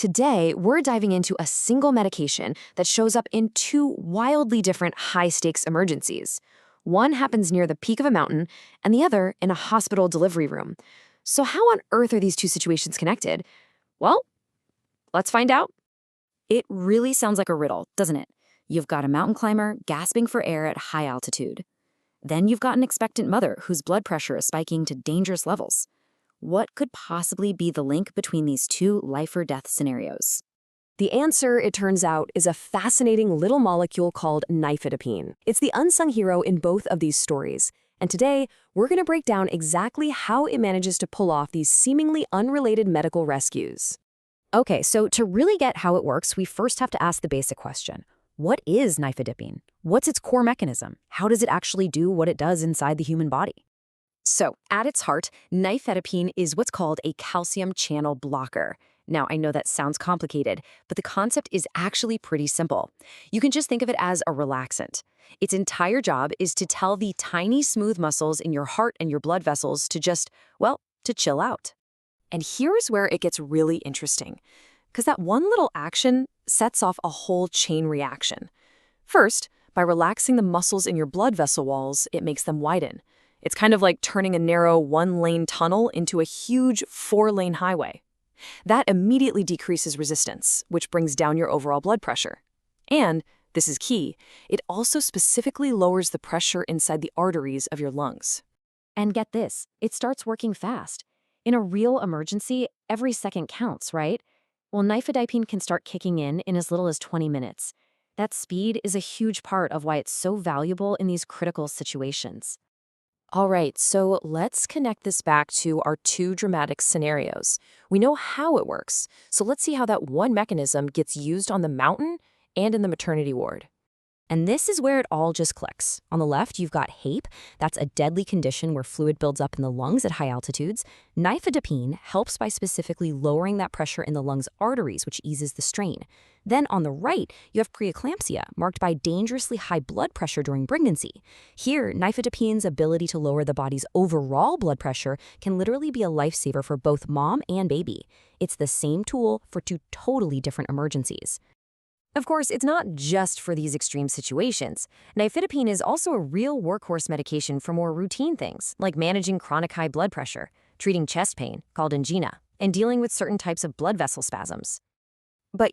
Today, we're diving into a single medication that shows up in two wildly different high-stakes emergencies. One happens near the peak of a mountain, and the other in a hospital delivery room. So how on earth are these two situations connected? Well, let's find out. It really sounds like a riddle, doesn't it? You've got a mountain climber gasping for air at high altitude. Then you've got an expectant mother whose blood pressure is spiking to dangerous levels. What could possibly be the link between these two life-or-death scenarios? The answer, it turns out, is a fascinating little molecule called nifedipine. It's the unsung hero in both of these stories. And today, we're going to break down exactly how it manages to pull off these seemingly unrelated medical rescues. Okay, so to really get how it works, we first have to ask the basic question. What is nifedipine? What's its core mechanism? How does it actually do what it does inside the human body? So, at its heart, nifedipine is what's called a calcium channel blocker. Now, I know that sounds complicated, but the concept is actually pretty simple. You can just think of it as a relaxant. Its entire job is to tell the tiny smooth muscles in your heart and your blood vessels to just, well, to chill out. And here's where it gets really interesting, because that one little action sets off a whole chain reaction. First, by relaxing the muscles in your blood vessel walls, it makes them widen. It's kind of like turning a narrow one-lane tunnel into a huge four-lane highway. That immediately decreases resistance, which brings down your overall blood pressure. And, this is key, it also specifically lowers the pressure inside the arteries of your lungs. And get this, it starts working fast. In a real emergency, every second counts, right? Well, nifedipine can start kicking in as little as 20 minutes. That speed is a huge part of why it's so valuable in these critical situations. All right, so let's connect this back to our two dramatic scenarios. We know how it works, so let's see how that one mechanism gets used on the mountain and in the maternity ward. And this is where it all just clicks. On the left, you've got HAPE. That's a deadly condition where fluid builds up in the lungs at high altitudes. Nifedipine helps by specifically lowering that pressure in the lungs' arteries, which eases the strain. Then on the right, you have preeclampsia, marked by dangerously high blood pressure during pregnancy. Here, nifedipine's ability to lower the body's overall blood pressure can literally be a lifesaver for both mom and baby. It's the same tool for two totally different emergencies. Of course, it's not just for these extreme situations. Nifedipine is also a real workhorse medication for more routine things, like managing chronic high blood pressure, treating chest pain, called angina, and dealing with certain types of blood vessel spasms. But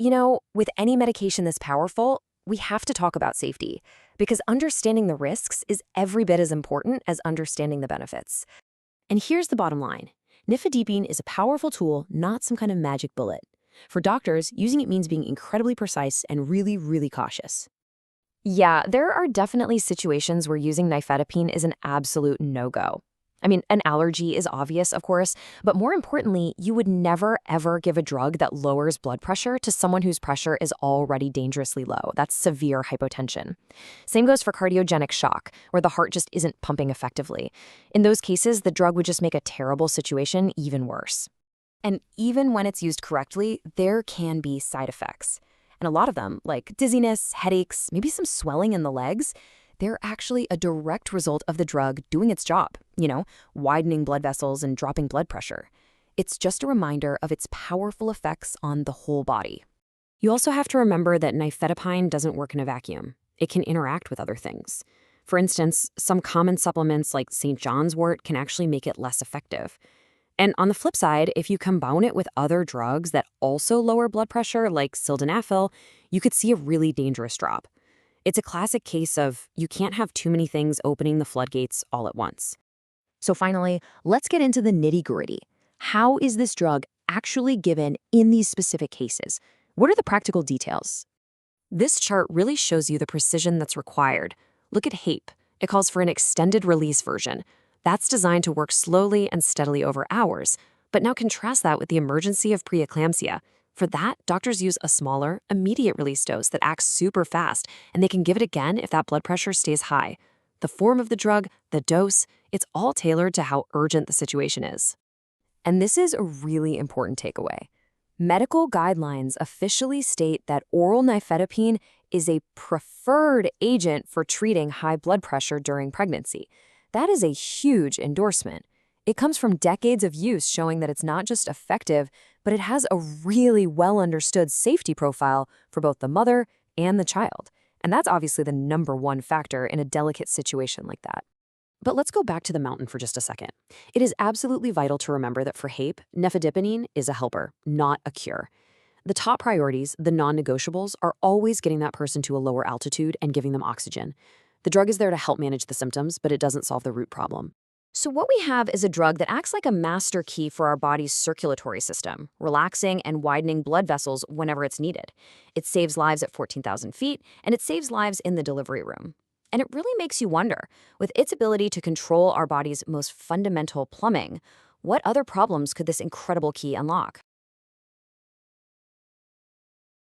with any medication this powerful, we have to talk about safety, because understanding the risks is every bit as important as understanding the benefits. And here's the bottom line. Nifedipine is a powerful tool, not some kind of magic bullet. For doctors, using it means being incredibly precise and really, really cautious. Yeah, there are definitely situations where using nifedipine is an absolute no-go. I mean, an allergy is obvious, of course, but more importantly, you would never, ever give a drug that lowers blood pressure to someone whose pressure is already dangerously low. That's severe hypotension. Same goes for cardiogenic shock, where the heart just isn't pumping effectively. In those cases, the drug would just make a terrible situation even worse. And even when it's used correctly, there can be side effects. And a lot of them, like dizziness, headaches, maybe some swelling in the legs, they're actually a direct result of the drug doing its job, widening blood vessels and dropping blood pressure. It's just a reminder of its powerful effects on the whole body. You also have to remember that nifedipine doesn't work in a vacuum. It can interact with other things. For instance, some common supplements like St. John's wort can actually make it less effective. And on the flip side, if you combine it with other drugs that also lower blood pressure, like sildenafil, you could see a really dangerous drop. It's a classic case of you can't have too many things opening the floodgates all at once. So finally, let's get into the nitty-gritty. How is this drug actually given in these specific cases? What are the practical details? This chart really shows you the precision that's required. Look at HAPE. It calls for an extended release version. That's designed to work slowly and steadily over hours. But now contrast that with the emergency of preeclampsia. For that, doctors use a smaller, immediate release dose that acts super fast, and they can give it again if that blood pressure stays high. The form of the drug, the dose, it's all tailored to how urgent the situation is. And this is a really important takeaway. Medical guidelines officially state that oral nifedipine is a preferred agent for treating high blood pressure during pregnancy. That is a huge endorsement. It comes from decades of use showing that it's not just effective, but it has a really well-understood safety profile for both the mother and the child. And that's obviously the number one factor in a delicate situation like that. But let's go back to the mountain for just a second. It is absolutely vital to remember that for HAPE, nifedipine is a helper, not a cure. The top priorities, the non-negotiables, are always getting that person to a lower altitude and giving them oxygen. The drug is there to help manage the symptoms, but it doesn't solve the root problem. So what we have is a drug that acts like a master key for our body's circulatory system, relaxing and widening blood vessels whenever it's needed. It saves lives at 14,000 feet, and it saves lives in the delivery room. And it really makes you wonder, with its ability to control our body's most fundamental plumbing, what other problems could this incredible key unlock?